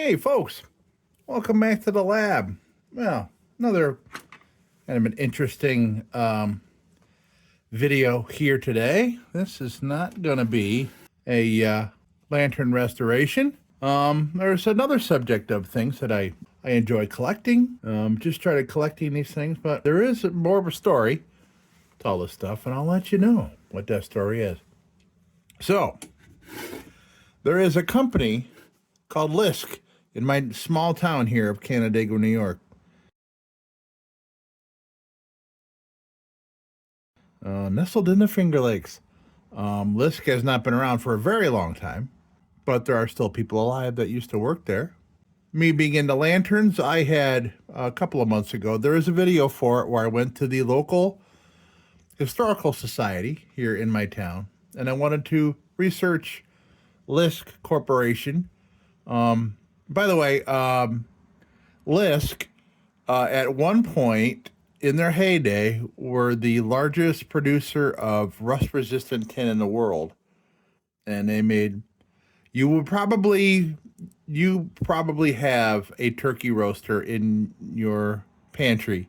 Hey, folks, welcome back to the lab. Well, another kind of an interesting video here today. This is not going to be a lantern restoration. There's another subject of things that I enjoy collecting. Just started collecting these things, but there is more of a story to all this stuff, and I'll let you know what that story is. So, there is a company called LISK in my small town here of Canandaigua, New York. Nestled in the Finger Lakes. LISK has not been around for a very long time, but there are still people alive that used to work there. Me being into lanterns, I had a couple of months ago, there is a video for it where I went to the local historical society here in my town, and I wanted to research LISK Corporation. By the way, LISK, at one point in their heyday, were the largest producer of rust-resistant tin in the world. And they made, you probably have a turkey roaster in your pantry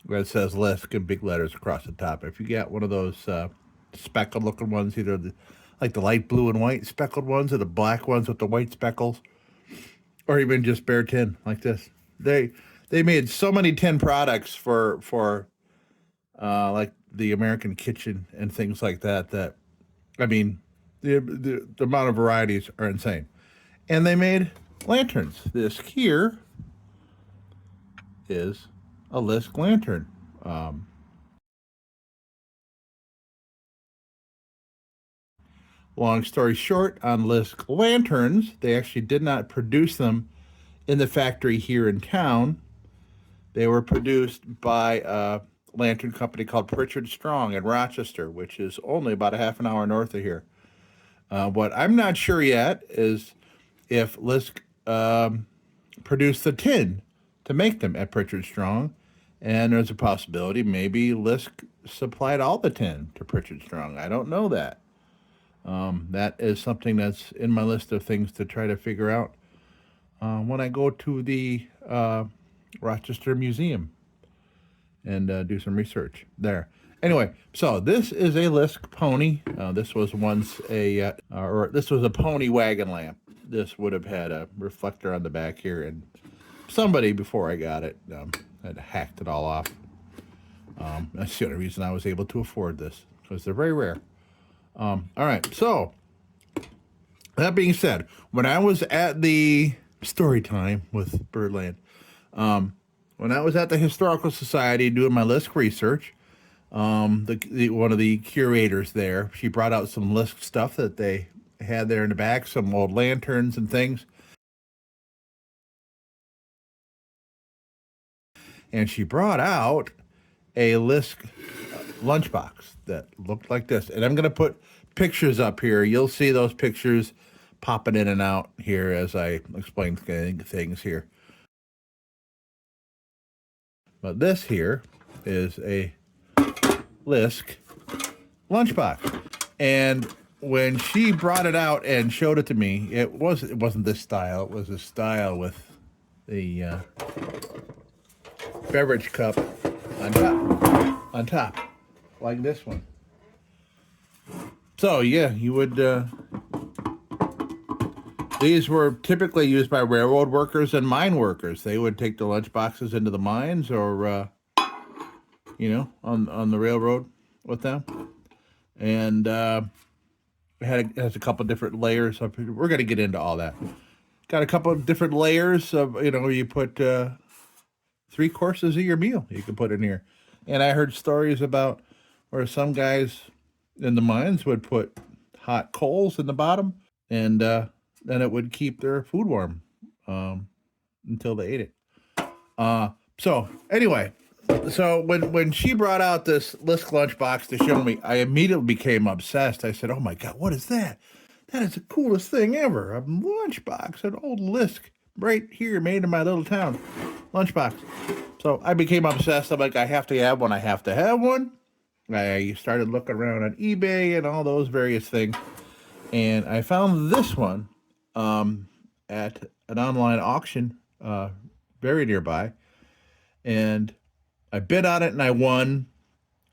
that says LISK in big letters across the top. If you got one of those speckled looking ones, either like the light blue and white speckled ones or the black ones with the white speckles, or even just bare tin like this. They made so many tin products for like the American kitchen and things like that, that I mean the amount of varieties are insane. And they made lanterns. This here is a LISK lantern. Long story short, on LISK lanterns, they actually did not produce them in the factory here in town. They were produced by a lantern company called Pritchard Strong in Rochester, which is only about a half an hour north of here. What I'm not sure yet is if LISK produced the tin to make them at Pritchard Strong, and there's a possibility maybe LISK supplied all the tin to Pritchard Strong. I don't know that. That is something that's in my list of things to try to figure out when I go to the Rochester Museum and do some research there. Anyway, so this is a LISK pony. This was once this was a pony wagon lamp. This would have had a reflector on the back here, and somebody before I got it had hacked it all off. That's the only reason I was able to afford this, because they're very rare. All right, so that being said, when I was at the story time with Birdland, when I was at the Historical Society doing my LISK research, one of the curators there, she brought out some LISK stuff that they had there in the back, some old lanterns and things. And she brought out a LISK lunchbox that looked like this. And I'm going to put pictures up here. You'll see those pictures popping in and out here as I explain things here. But this here is a LISK lunchbox. And when she brought it out and showed it to me, it wasn't this style. It was a style with the beverage cup on top, like this one. So yeah, you would, these were typically used by railroad workers and mine workers. They would take the lunch boxes into the mines or, on the railroad with them. And it has a couple different layers up here. We're going to get into all that. Got a couple of different layers of, you put 3 courses of your meal you can put in here. And I heard stories about where some guys in the mines would put hot coals in the bottom, and then it would keep their food warm until they ate it. So anyway, so when she brought out this LISK lunchbox to show me, I immediately became obsessed. I said, "Oh my God, what is that? That is the coolest thing ever! A lunchbox, an old LISK right here, made in my little town, lunchbox." So I became obsessed. I'm like, I have to have one. I have to have one. I started looking around on eBay and all those various things. And I found this one at an online auction very nearby. And I bid on it and I won.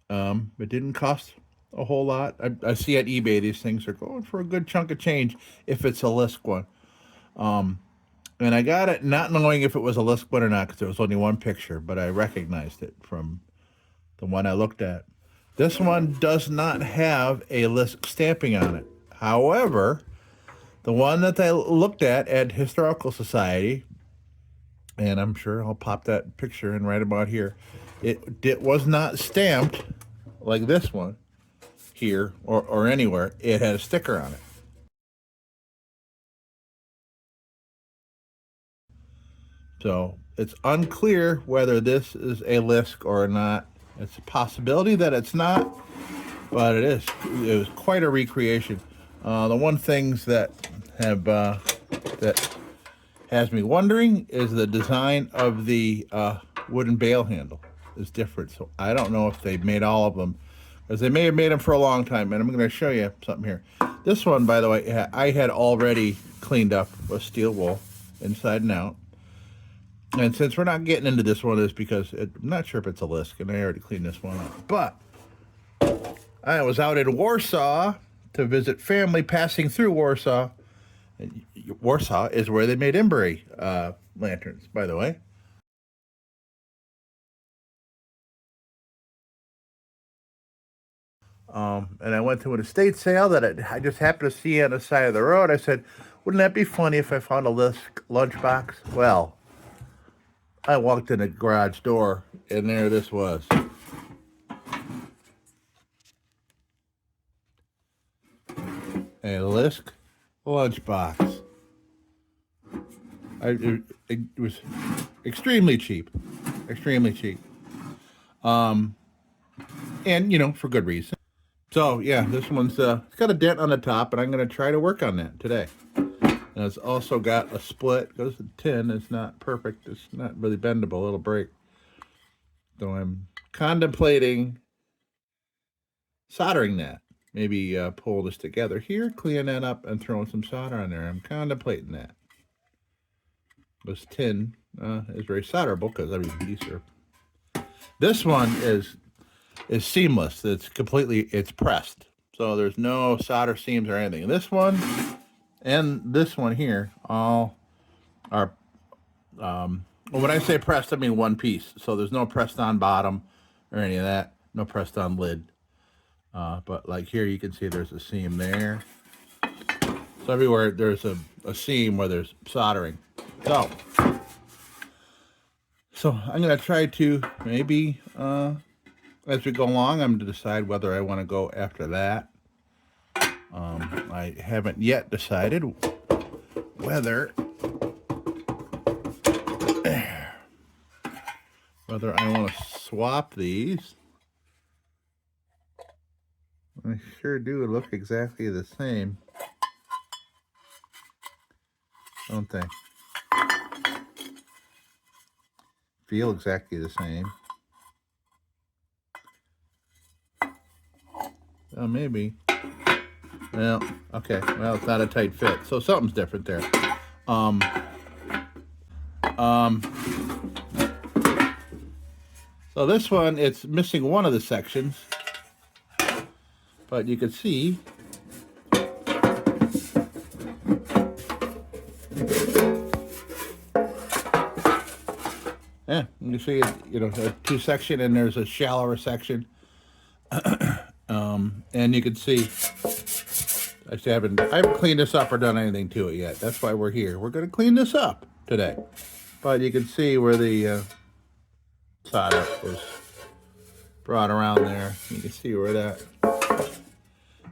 It didn't cost a whole lot. I see at eBay these things are going for a good chunk of change if it's a LISK one. And I got it not knowing if it was a LISK one or not because there was only one picture, but I recognized it from the one I looked at. This one does not have a LISK stamping on it. However, the one that I looked at Historical Society, and I'm sure I'll pop that picture in right about here, it was not stamped like this one here or anywhere. It had a sticker on it. So it's unclear whether this is a LISK or not. It's a possibility that it's not, but it is. It was quite a recreation. The one things that have that has me wondering is the design of the wooden bail handle is different. So I don't know if they've made all of them, because they may have made them for a long time. And I'm going to show you something here. This one, by the way, I had already cleaned up with steel wool inside and out. And since we're not getting into this one, is because I'm not sure if it's a LISK, and I already cleaned this one up. But I was out in Warsaw to visit family passing through Warsaw. And Warsaw is where they made Embry lanterns, by the way. And I went to an estate sale that I just happened to see on the side of the road. I said, wouldn't that be funny if I found a LISK lunchbox? Well, I walked in the garage door, and there this was. A LISK lunchbox. It was extremely cheap. Extremely cheap. And, for good reason. So, yeah, this one's it's got a dent on the top, and I'm going to try to work on that today. And it's also got a split because the tin is not perfect. It's not really bendable. It'll break. So I'm contemplating soldering that. Maybe pull this together here, clean that up, and throw some solder on there. I'm contemplating that. This tin is very solderable because, these are... This one is seamless. It's pressed. So there's no solder seams or anything. This one and this one here all are, when I say pressed, I mean one piece. So there's no pressed on bottom or any of that. No pressed on lid. But like here, you can see there's a seam there. So everywhere there's a seam where there's soldering. So I'm going to try to maybe, as we go along, I'm to decide whether I want to go after that. I haven't yet decided whether I want to swap these. I sure do look exactly the same, don't they? Feel exactly the same. Oh, maybe. Well, okay. Well, it's not a tight fit, so something's different there. So this one, it's missing one of the sections, but you can see you can see a two section, and there's a shallower section. And you can see, actually, I haven't cleaned this up or done anything to it yet. That's why we're here. We're going to clean this up today. But you can see where the solder was brought around there. You can see where that,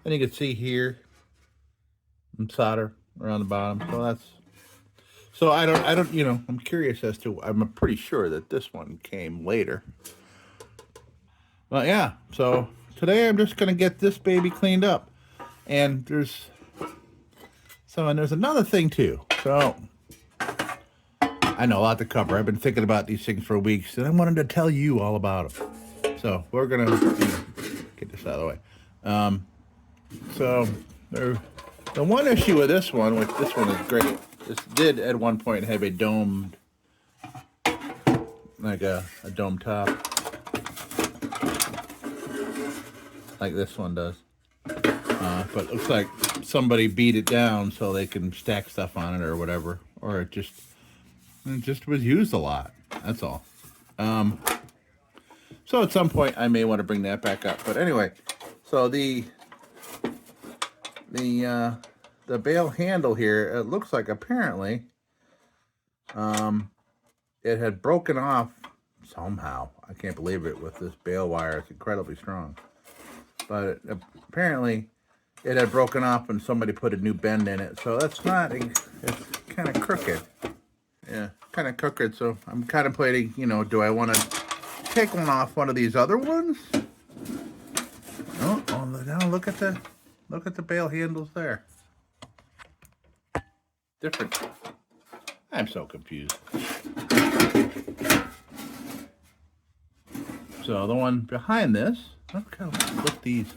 and you can see here some solder around the bottom. So I don't, I'm curious as to, I'm pretty sure that this one came later. But yeah, so today I'm just going to get this baby cleaned up. And there's another thing too. So I know a lot to cover. I've been thinking about these things for weeks, and I wanted to tell you all about them. So we're going to get this out of the way. So The one issue with this one, which this one is great, this did at one point have a domed, like a dome top, like this one does. But it looks like somebody beat it down so they can stack stuff on it or whatever, or it just was used a lot. That's all. So at some point I may want to bring that back up. But anyway, so the bail handle here, it looks like apparently it had broken off somehow. I can't believe it with this bail wire. It's incredibly strong. But apparently it had broken off and somebody put a new bend in it. So that's not, it's kind of crooked. Yeah, kind of crooked. So I'm contemplating, you know, do I want to take one off one of these other ones? Oh, now look at the bail handles there. Different. I'm so confused. So the one behind this, look at these.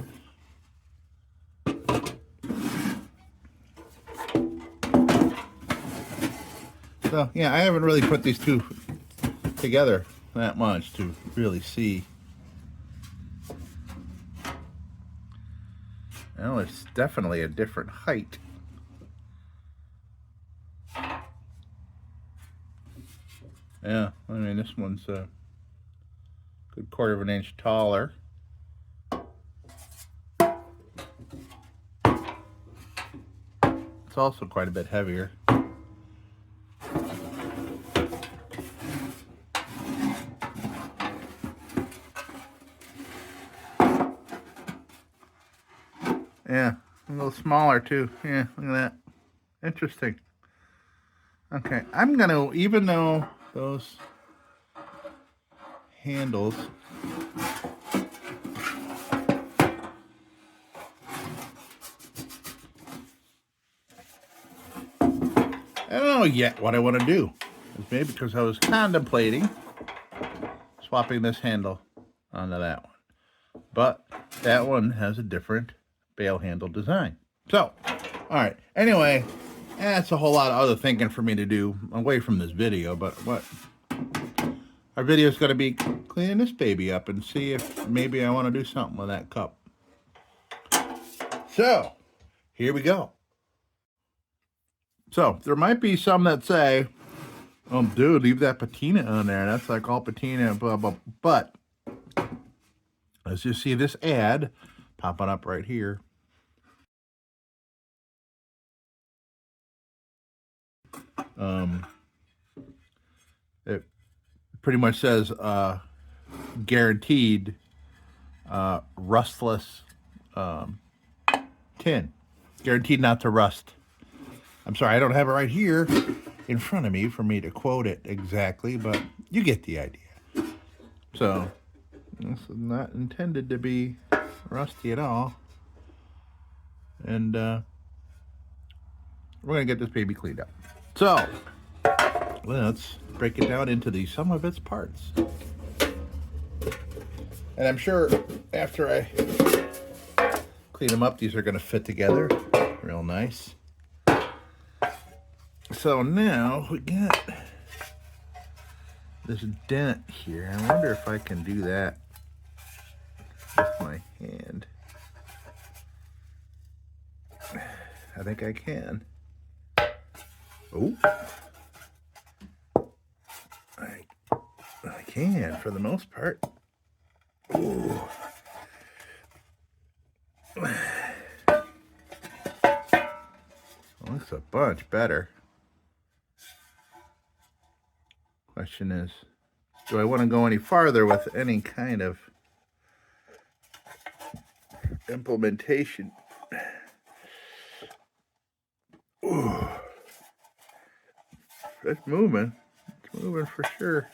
So yeah, I haven't really put these two together that much to really see. Well, it's definitely a different height. Yeah, I mean, this one's a good 1/4 of an inch taller. It's also quite a bit heavier. Yeah, a little smaller too. Yeah, look at that. Interesting. Okay, I'm gonna, even though those handles I don't know yet what I want to do. Maybe because I was contemplating swapping this handle onto that one. But that one has a different bail handle design. So, all right. Anyway, that's a whole lot of other thinking for me to do away from this video. But what our video is going to be cleaning this baby up and see if maybe I want to do something with that cup. So, here we go. So, there might be some that say, oh, dude, leave that patina on there. That's like all patina, blah, blah. But, as you see this ad popping up right here. It pretty much says guaranteed rustless tin. Guaranteed not to rust. I'm sorry, I don't have it right here in front of me for me to quote it exactly, but you get the idea. So, this is not intended to be rusty at all. And we're going to get this baby cleaned up. So, let's break it down into the sum of its parts. And I'm sure after I clean them up, these are going to fit together real nice. So now we got this dent here. I wonder if I can do that with my hand. I think I can. Oh, I can for the most part. Ooh. Looks a bunch better. Question is, do I want to go any farther with any kind of implementation? Ooh. It's moving. It's moving for sure.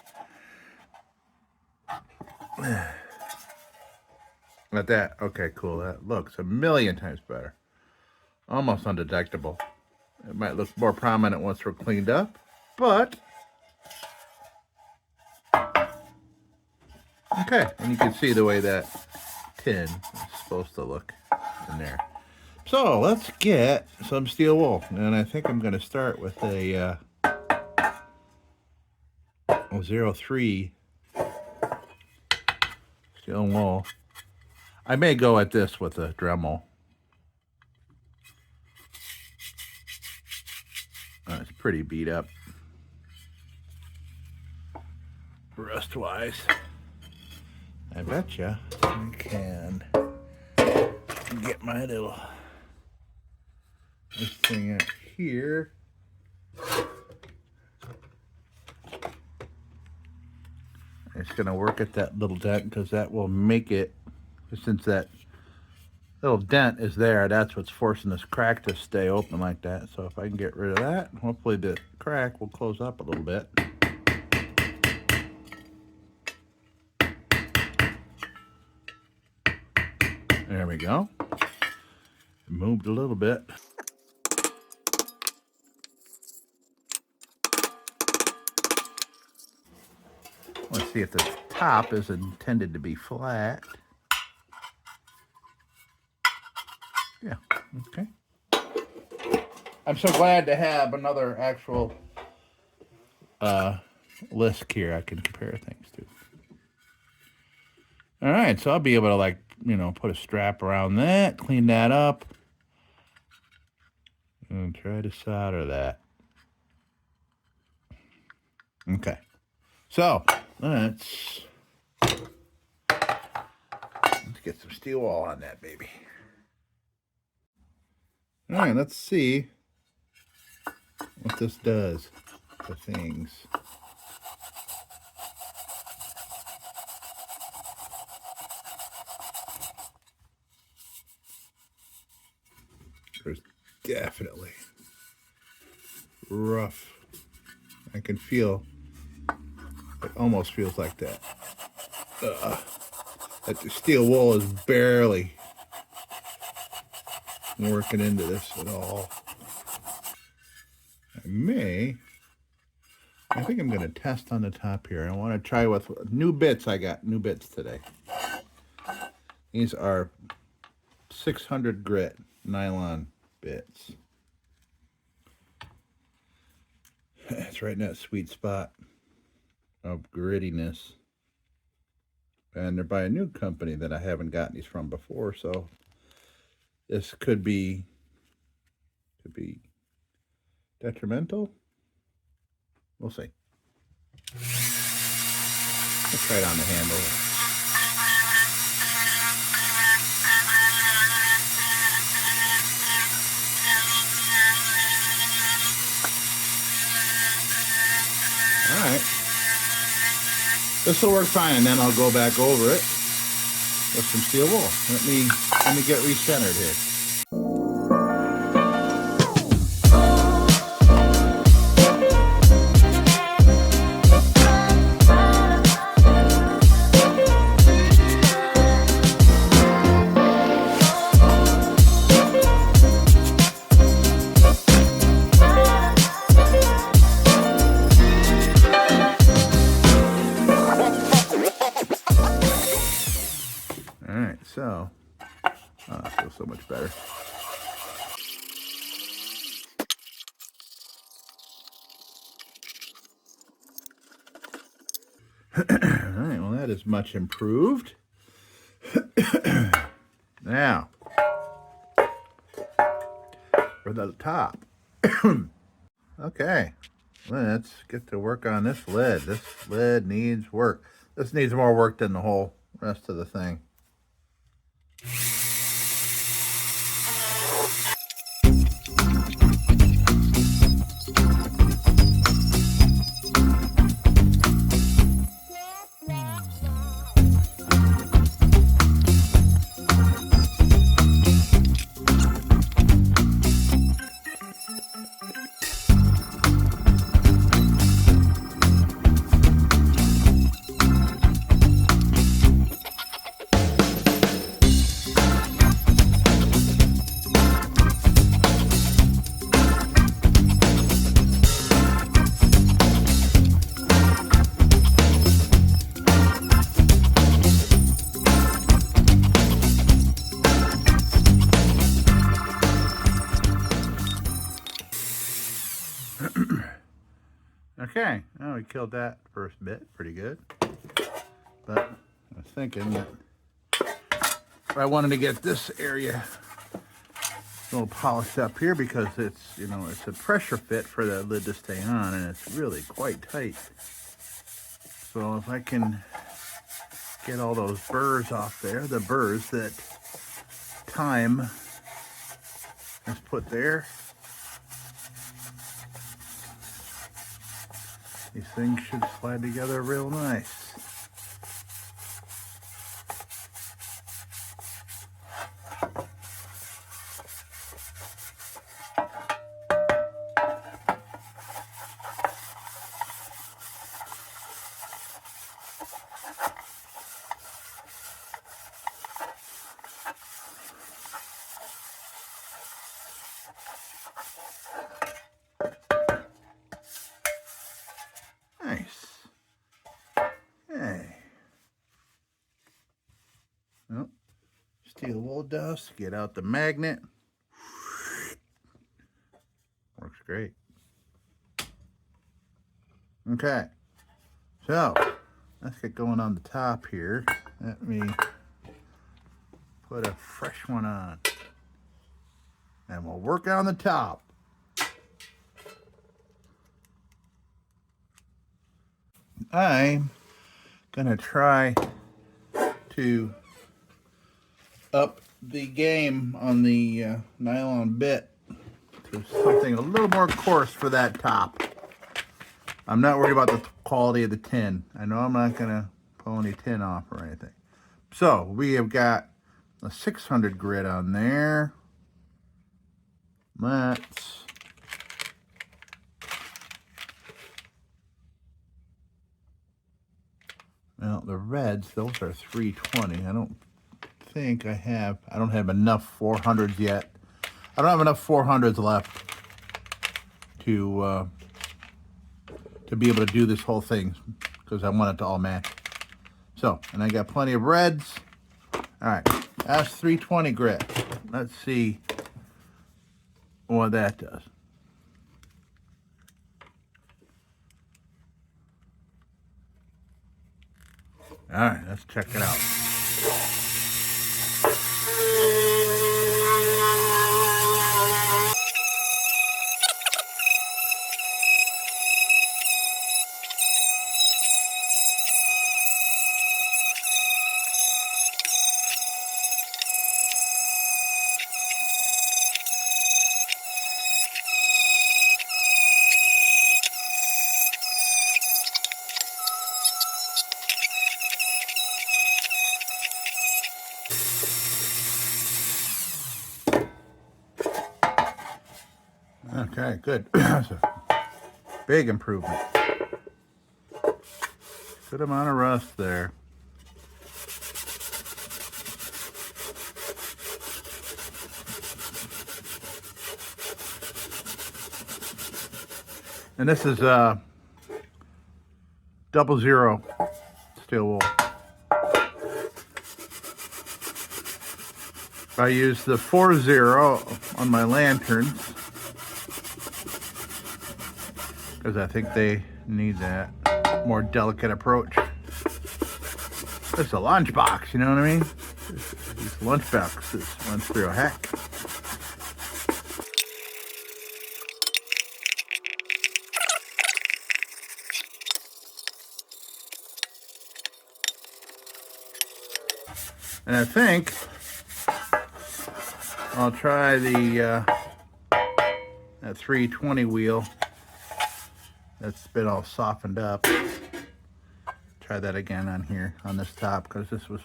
Like that. Okay, cool. That looks a million times better. Almost undetectable. It might look more prominent once we're cleaned up, but okay. And you can see the way that tin is supposed to look in there. So let's get some steel wool. And I think I'm going to start with a 03 steel wool. I may go at this with a Dremel. It's pretty beat up rust-wise. I betcha I can get my little this thing out here. It's going to work at that little dent because that will make it, since that little dent is there, that's what's forcing this crack to stay open like that. So if I can get rid of that, hopefully the crack will close up a little bit. There we go. Moved a little bit. Let's see if the top is intended to be flat. Yeah, okay. I'm so glad to have another actual LISK here I can compare things to. All right, so I'll be able to, like, you know, put a strap around that, clean that up, and try to solder that. Okay, so let's get some steel wool on that baby. All right, let's see what this does to things. There's definitely rough. I can feel, it almost feels like that. That the steel wool is barely working into this at all. I think I'm going to test on the top here. I want to try with new bits. I got new bits today. These are 600 grit nylon bits. It's right in that sweet spot of grittiness. And they're by a new company that I haven't gotten these from before, so this could be detrimental. We'll see. Let's try it on the handle. All right. This will work fine, and then I'll go back over it with some steel wool. Let me get recentered here. So, oh, that feels so much better. All right, well, that is much improved. Now, for the top. Okay, let's get to work on this lid. This lid needs work. This needs more work than the whole rest of the thing. Okay, well, we killed that first bit pretty good. But I was thinking that if I wanted to get this area a little polished up here, because it's, you know, it's a pressure fit for the lid to stay on, and it's really quite tight. So if I can get all those burrs off there, the burrs that time has put there, these things should slide together real nice. Nice. Okay. Well, steel wool dust, get out the magnet. Works great. Okay. So, let's get going on the top here. Let me put a fresh one on. And we'll work on the top. I'm gonna try to up the game on the nylon bit to something a little more coarse for that top. I'm not worried about the quality of the tin. I know I'm not gonna pull any tin off or anything. So we have got a 600 grit on there. Let's Well, the reds, those are 320. I don't have enough 400s yet. I don't have enough 400s left to be able to do this whole thing, because I want it to all match. So, and I got plenty of reds. All right, that's 320 grit. Let's see what that does. All right, let's check it out. Okay, good. That's a big improvement. Good amount of rust there. And this is 00 steel wool. I use the 40 on my lanterns because I think they need that more delicate approach. It's a lunchbox, you know what I mean? These lunchboxes went through a heck. And I think I'll try the that 320 wheel that's been all softened up. Try that again on here, on this top, because this was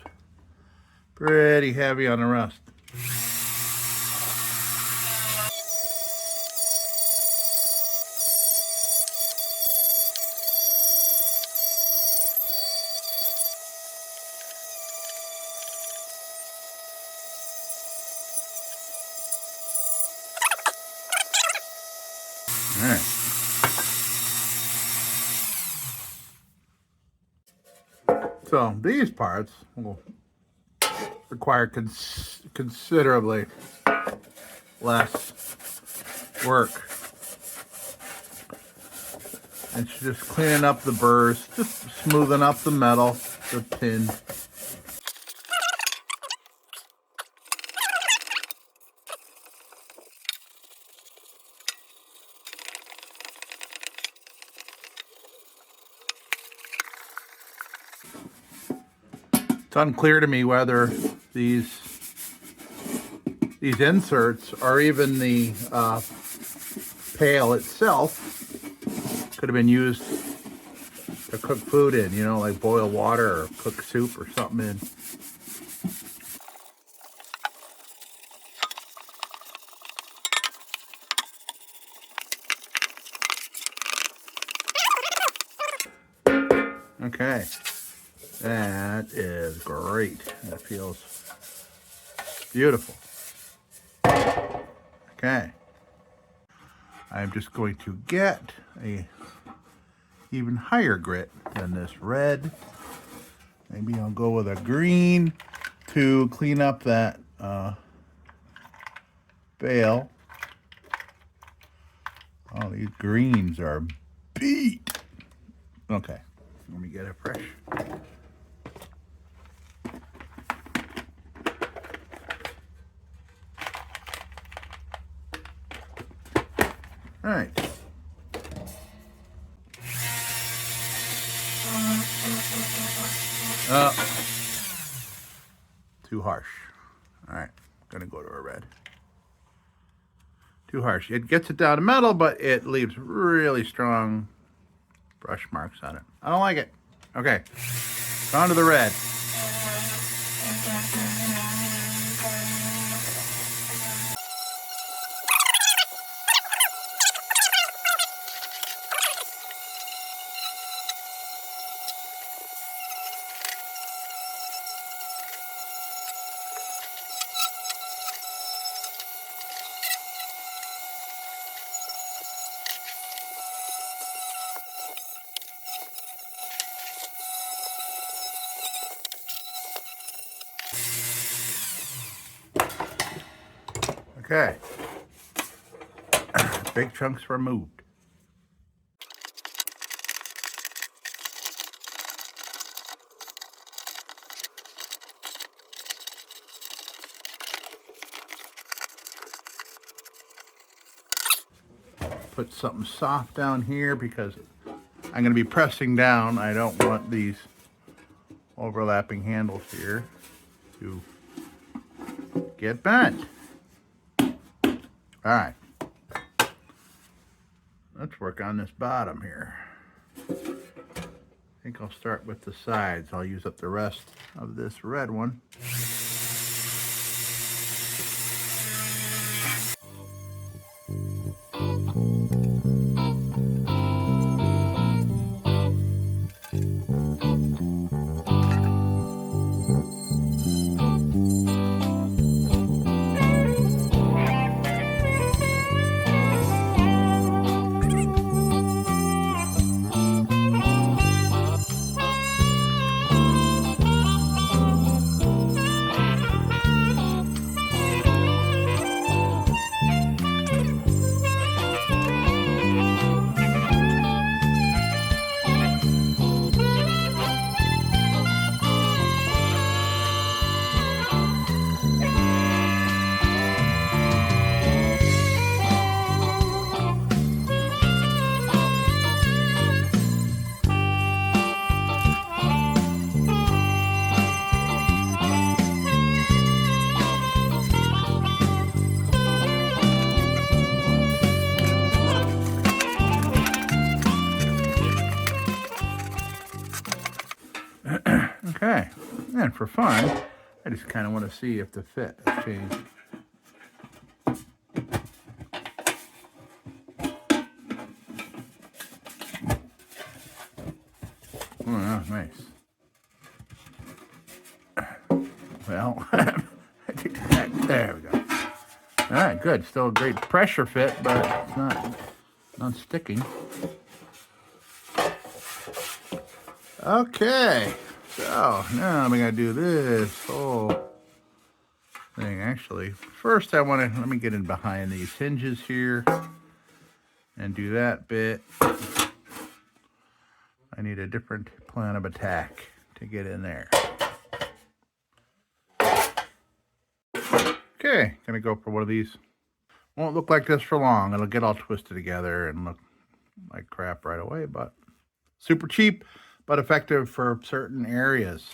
pretty heavy on the rust. All right. So these parts will require considerably less work. It's just cleaning up the burrs, just smoothing up the metal, the tin. It's unclear to me whether these inserts or even the pail itself could have been used to cook food in, you know, like boil water or cook soup or something in. Okay, that is great. That feels beautiful. Okay, I'm just going to get a even higher grit than this red. Maybe I'll go with a green to clean up that bale. Oh, these greens are beat. Okay, let me get it fresh. All right. Too harsh. All right, gonna go to a red. Too harsh. It gets it down to metal, but it leaves really strong brush marks on it. I don't like it. Okay, on to the red. Okay, big chunks removed. Put something soft down here because I'm going to be pressing down. I don't want these overlapping handles here to get bent. All right, let's work on this bottom here. I think I'll start with the sides. I'll use up the rest of this red one. Okay, and for fun, I just kind of want to see if the fit has changed. Oh, nice. Well, I think there we go. All right, good. Still a great pressure fit, but it's not sticking. Okay, so now I'm gonna do this whole thing. Actually, first let me get in behind these hinges here and do that bit. need a different plan of attack to get in there. Okay, gonna go for one of these. Won't look like this for long. It'll get all twisted together and look like crap right away, but super cheap, but effective for certain areas.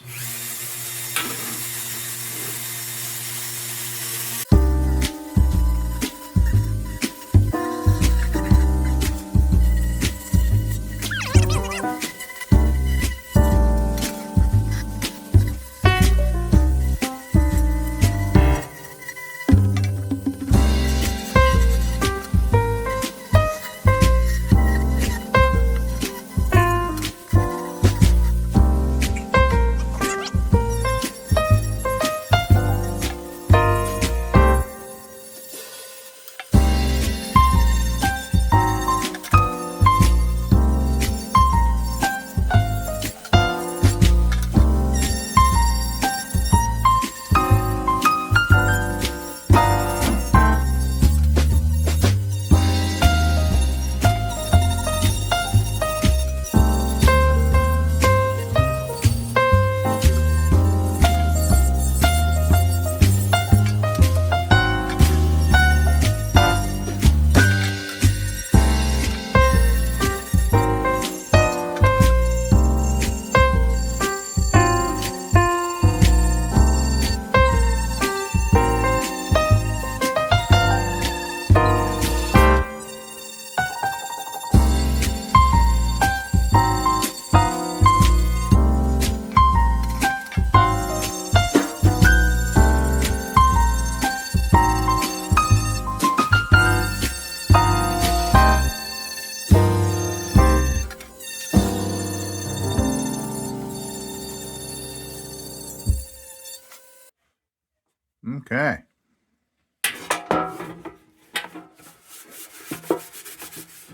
Okay.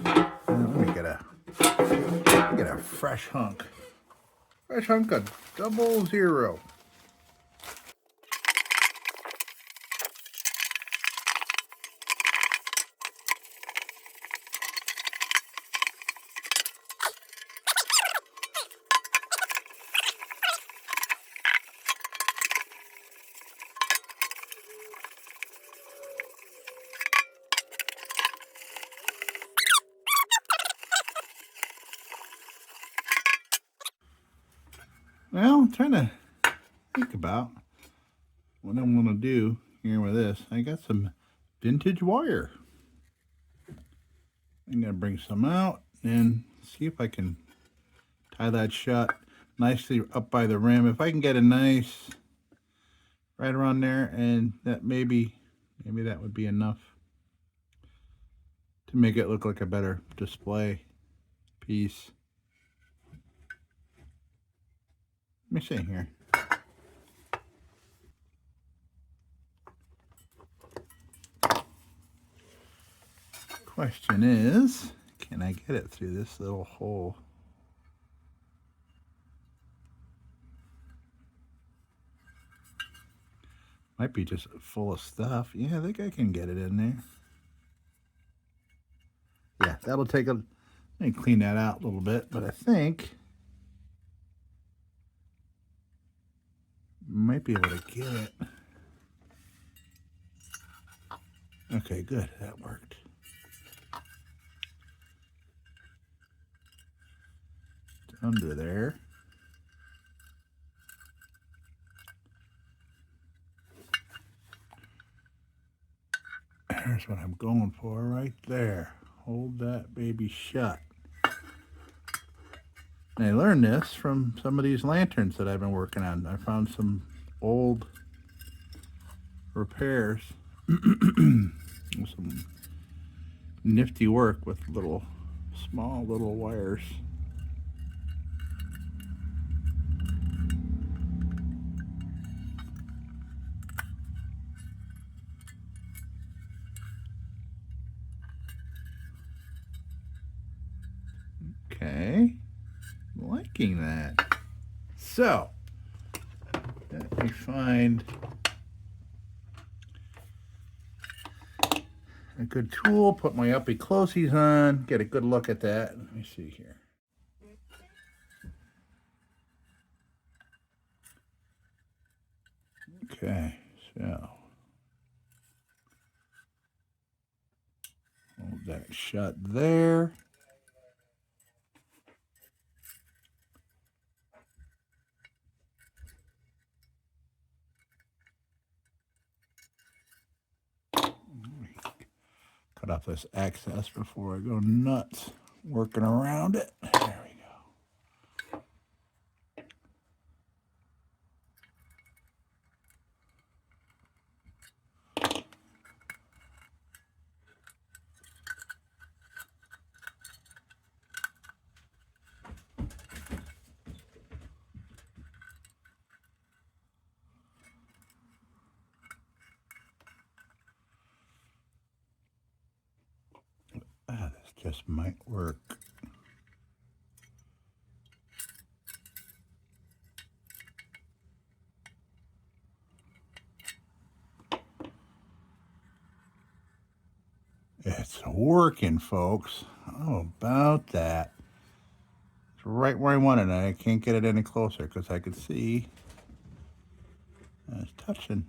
Let me get a fresh hunk. Fresh hunk of 00. Well, I'm trying to think about what I'm going to do here with this. I got some vintage wire. I'm going to bring some out and see if I can tie that shut nicely up by the rim. If I can get a nice right around there, and that maybe that would be enough to make it look like a better display piece. Let me see here. Question is, can I get it through this little hole? Might be just full of stuff. Yeah, I think I can get it in there. Yeah, that'll take a... Let me clean that out a little bit, but I think might be able to get it. Okay, good. That worked. It's under there. There's what I'm going for right there. Hold that baby shut. And I learned this from some of these lanterns that I've been working on. I found some old repairs. Some nifty work with small little wires. Okay, liking that. So, let me find a good tool, put my uppy closies on, get a good look at that. Let me see here. So hold that shut there. Cut off this excess before I go nuts working around it. There we go. This just might work. It's working, folks. How about that? It's right where I wanted it. I can't get it any closer because I could see it's touching.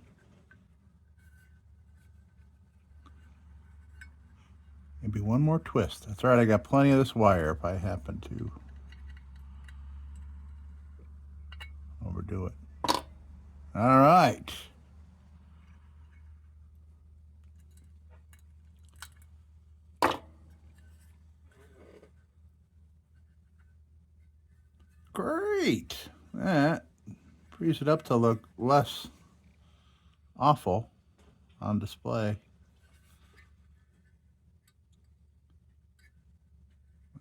Maybe one more twist. That's all right. I got plenty of this wire if I happen to overdo it. All right. Great. That frees it up to look less awful on display.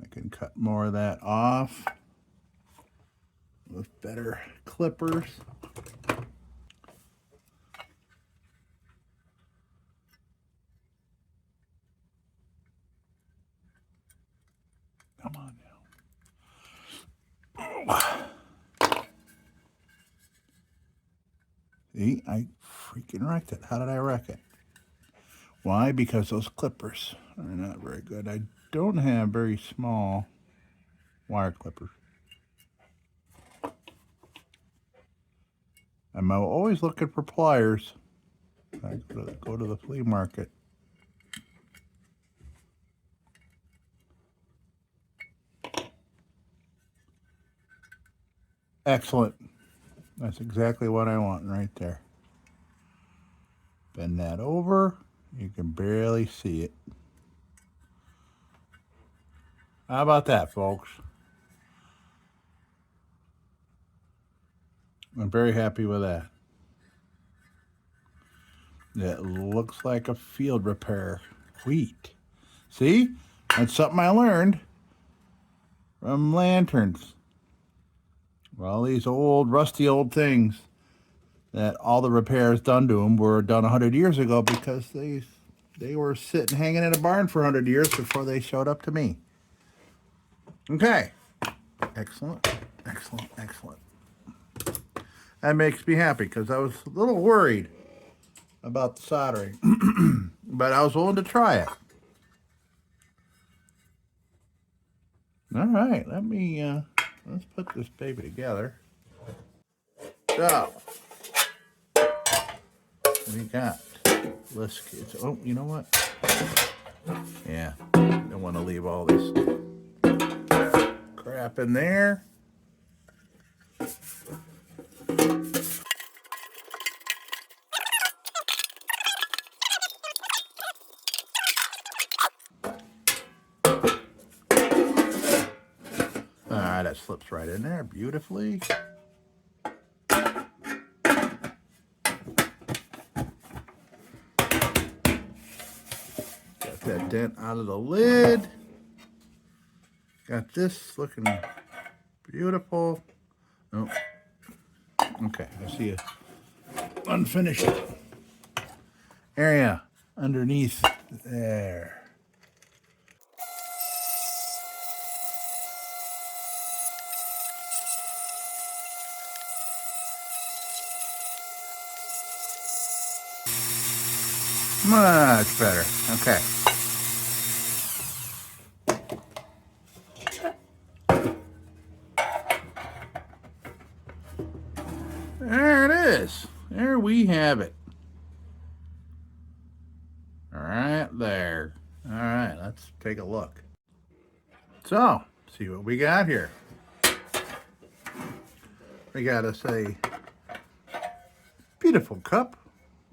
I can cut more of that off with better clippers. Come on now. See, I freaking wrecked it. How did I wreck it? Why? Because those clippers are not very good. I don't have very small wire clippers. I'm always looking for pliers. I go to the flea market. Excellent. That's exactly what I want right there. Bend that over. You can barely see it. How about that, folks? I'm very happy with that. It looks like a field repair. Wheat. See? That's something I learned from lanterns. Well, these old, rusty old things that all the repairs done to them were done 100 years ago because they were sitting hanging in a barn for 100 years before they showed up to me. Okay. Excellent, excellent, excellent. That makes me happy because I was a little worried about the soldering, but I was willing to try it. All right, let's put this baby together. So, we got LISK. Oh, you know what? Yeah, don't want to leave all this crap in there. All right, that slips right in there beautifully. Got that dent out of the lid. Got this looking beautiful. Oh, okay. I see a unfinished area underneath there. Much better. Okay. There it is. There we have it. right there. All right, let's take a look. So, see what we got here. We got us a beautiful cup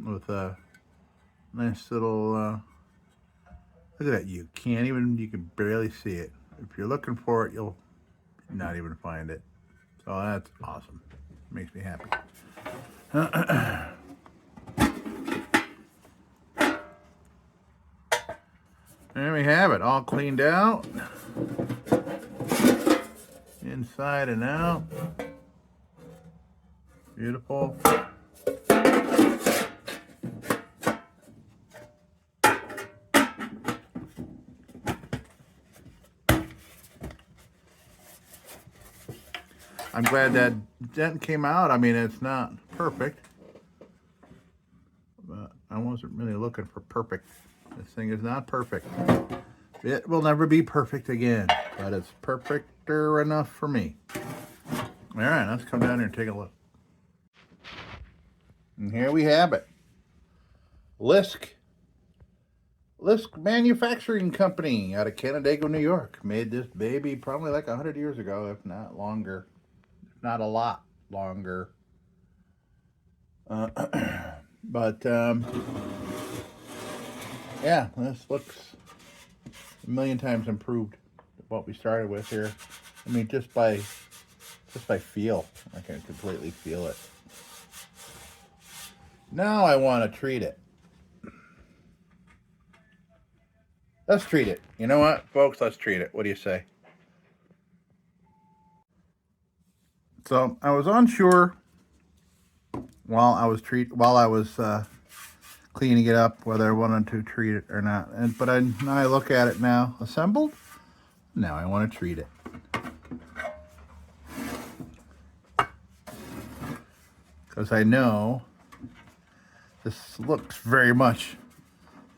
with a nice little, look at that. You can barely see it. If you're looking for it, you'll not even find it. So that's awesome. Makes me happy. There we have it, all cleaned out. Inside and out. Beautiful. I'm glad that dent came out. I mean, it's not perfect, but I wasn't really looking for perfect. This thing is not perfect. It will never be perfect again, but it's perfecter enough for me. All right, let's come down here and take a look. And here we have it. LISK Manufacturing Company out of Canandaigua, New York. Made this baby probably like 100 years ago, if not longer. If not a lot longer. But yeah, this looks a million times improved what we started with here. I mean, just by feel, I can completely feel it. Now I want to treat it. Let's treat it. You know what, folks? Let's treat it. What do you say? So I was unsure while I was cleaning it up whether I wanted to treat it or not. But now I look at it now, assembled. Now I want to treat it. Because I know this looks very much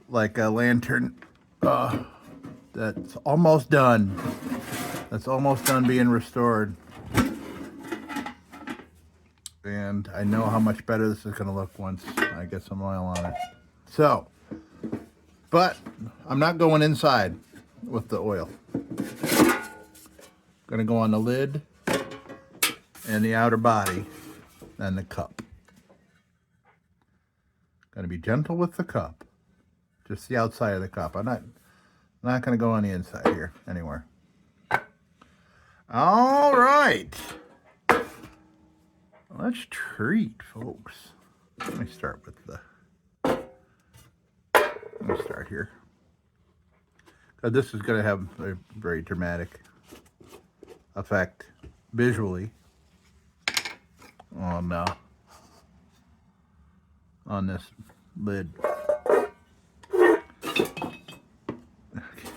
like a lantern that's almost done. That's almost done being restored. And I know how much better this is going to look once I get some oil on it. So, but I'm not going inside with the oil. Going to go on the lid and the outer body and the cup. Going to be gentle with the cup. Just the outside of the cup. I'm not going to go on the inside here anywhere. All right. Let's treat, folks. Let me start here. This is going to have a very dramatic effect visually on this lid.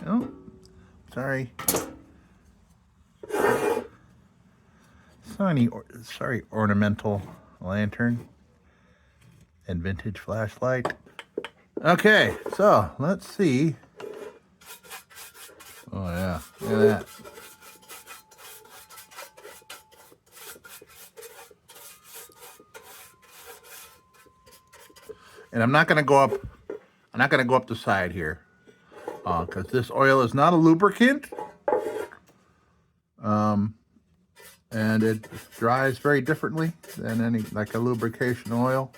Oh, sorry. Sorry, ornamental lantern and vintage flashlight. Okay, so let's see. Oh yeah, look at that. And I'm not going to go up the side here, because this oil is not a lubricant, and it dries very differently than like a lubrication oil.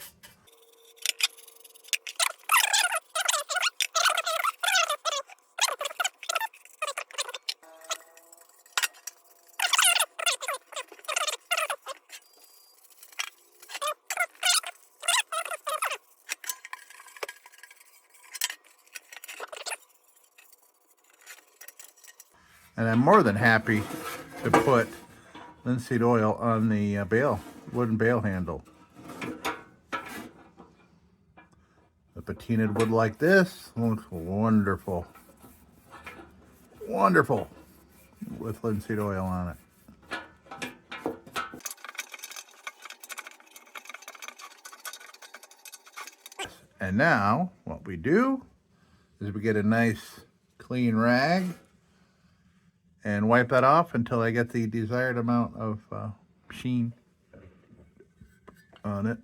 And I'm more than happy to put linseed oil on the wooden bail handle. A patinaed wood like this looks wonderful. Wonderful with linseed oil on it. And now what we do is we get a nice clean rag and wipe that off until I get the desired amount of sheen on it.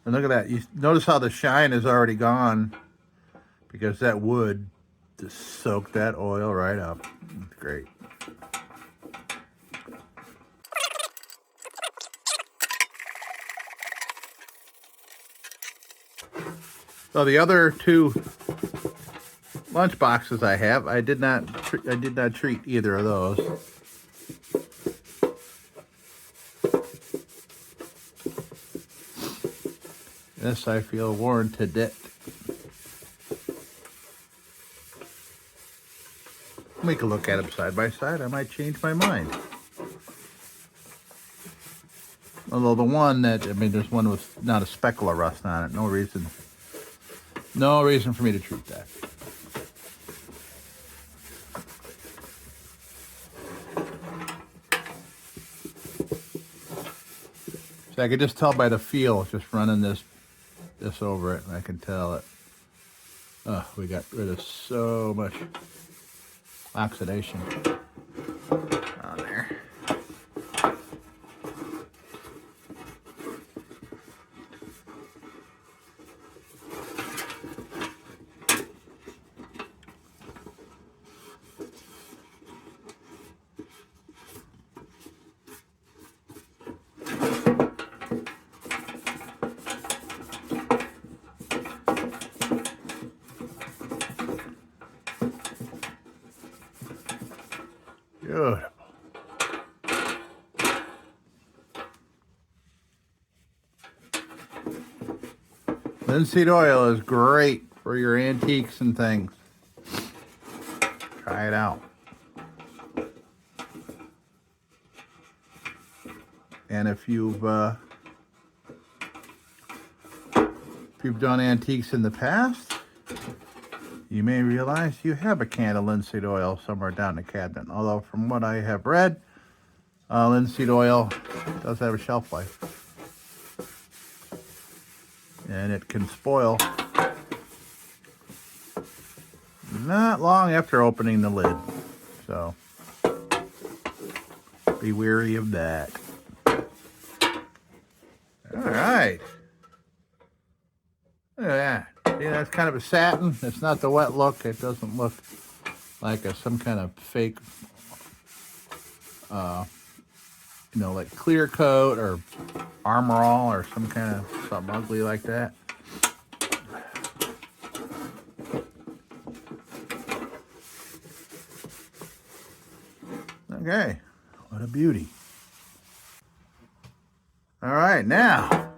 And look at that. You notice how the shine is already gone because that wood just soaked that oil right up. It's great. So the other two lunch boxes I have, I did not treat either of those. This I feel warranted it. We can look at them side by side. I might change my mind. Although the one that, I mean, there's one with not a speckle of rust on it. No reason for me to treat that. So I could just tell by the feel, just running this over it, and I can tell it. Oh, we got rid of so much oxidation on there. Beautiful. Linseed oil is great for your antiques and things. Try it out. And if you've done antiques in the past, you may realize you have a can of linseed oil somewhere down the cabinet. Although from what I have read, linseed oil does have a shelf life. And it can spoil not long after opening the lid. So be wary of that. All right. Look at that. See, that's kind of a satin. It's not the wet look. It doesn't look like some kind of fake, like clear coat or Armor All or some kind of something ugly like that. Okay, what a beauty. All right, now.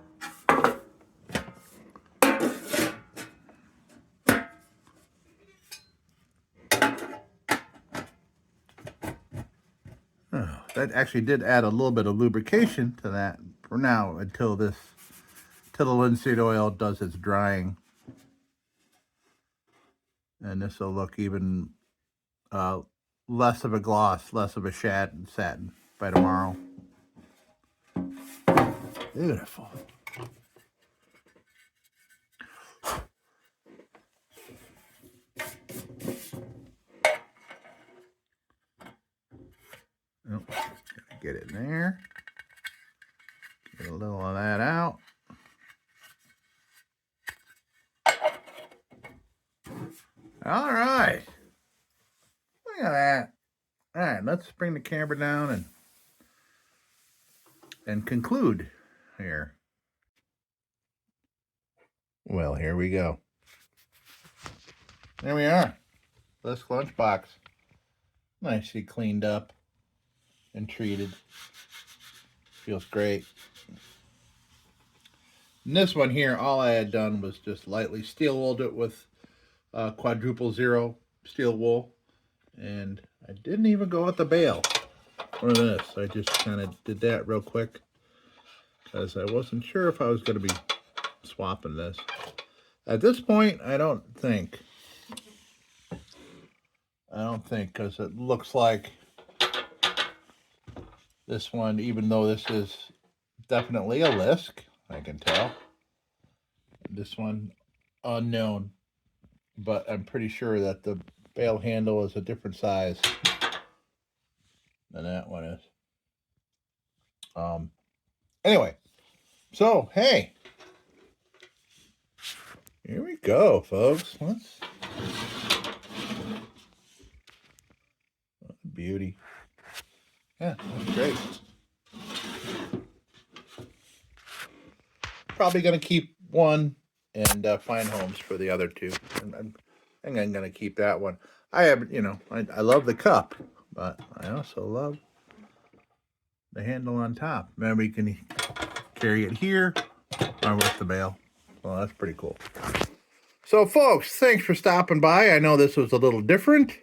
That actually did add a little bit of lubrication to that for now until the linseed oil does its drying. And this will look even less of a gloss, less of a satin by tomorrow. Beautiful. Oh, gotta get it in there. Get a little of that out. All right. Look at that. All right, let's bring the camera down and conclude here. Well, here we go. There we are. LISK lunchbox. Nicely cleaned up and treated. Feels great. And this one here, all I had done was just lightly steel wooled it with quadruple zero steel wool. And I didn't even go with the bail or this. I just kind of did that real quick because I wasn't sure if I was going to be swapping this. At this point, I don't think, because it looks like this one, even though this is definitely a LISK, I can tell. This one, unknown, but I'm pretty sure that the bail handle is a different size than that one is. Anyway, so hey, Here we go, folks. Beauty. Yeah, that's great. Probably going to keep one and find homes for the other two. And I think I'm going to keep that one. I have, I love the cup, but I also love the handle on top. Remember, you can carry it here or with the bail. Well, that's pretty cool. So, folks, thanks for stopping by. I know this was a little different,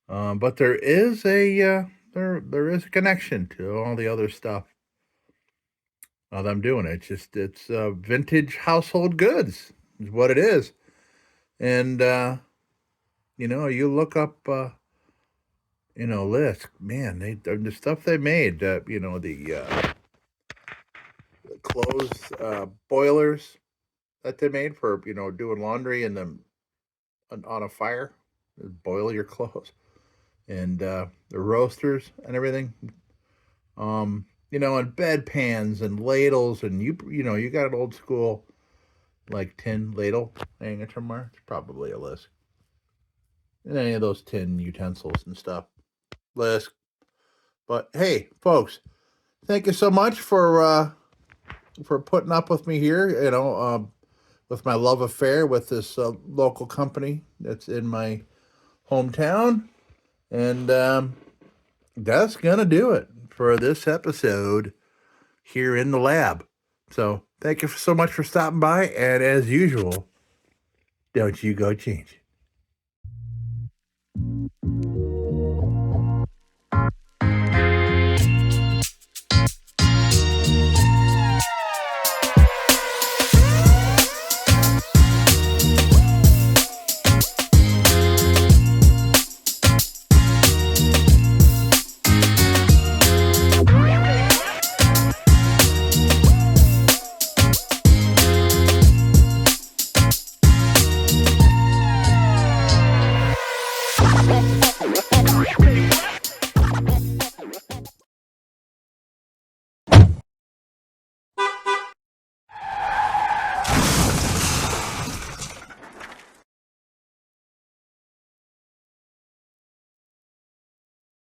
but there is a there is a connection to all the other stuff that I'm doing. It's vintage household goods is what it is, and you look up LISK, man, the stuff they made, the clothes boilers that they made for doing laundry and then on a fire, boil your clothes, and the roasters and everything. And bed pans and ladles, and you got an old school like tin ladle hanging somewhere. It's probably a LISK. And any of those tin utensils and stuff, LISK. But hey, folks, thank you so much for putting up with me here. With my love affair with this local company that's in my hometown, and that's gonna do it for this episode here in the lab. So thank you so much for stopping by, and as usual, don't you go change.